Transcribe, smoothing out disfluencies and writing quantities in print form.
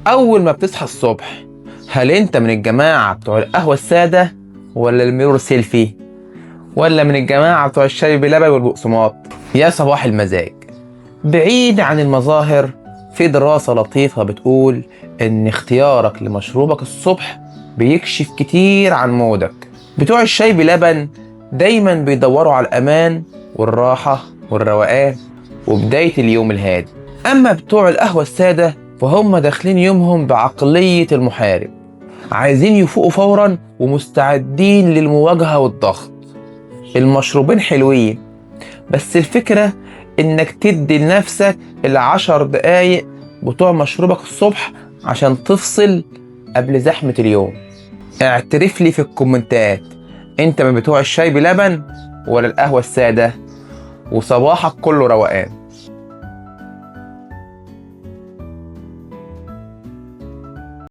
أول ما بتصحى الصبح، هل أنت من الجماعة بتوع القهوة السادة ولا الميرور سيلفي ولا من الجماعة بتوع الشاي بلبن والبقسماط؟ يا صباح المزاج. بعيد عن المظاهر، في دراسة لطيفة بتقول إن اختيارك لمشروبك الصبح بيكشف كتير عن مودك. بتوع الشاي بلبن دايما بيدوروا على الأمان والراحة والروقان وبداية اليوم الهادي، أما بتوع القهوة السادة فهم داخلين يومهم بعقلية المحارب، عايزين يفوقوا فورا ومستعدين للمواجهة والضغط. المشروبين حلوين، بس الفكرة انك تدي لنفسك ال10 دقايق بتوع مشروبك الصبح عشان تفصل قبل زحمة اليوم. اعترف لي في الكومنتات، انت من بتوع الشاي بلبن ولا القهوة السادة؟ وصباحك كله روقان.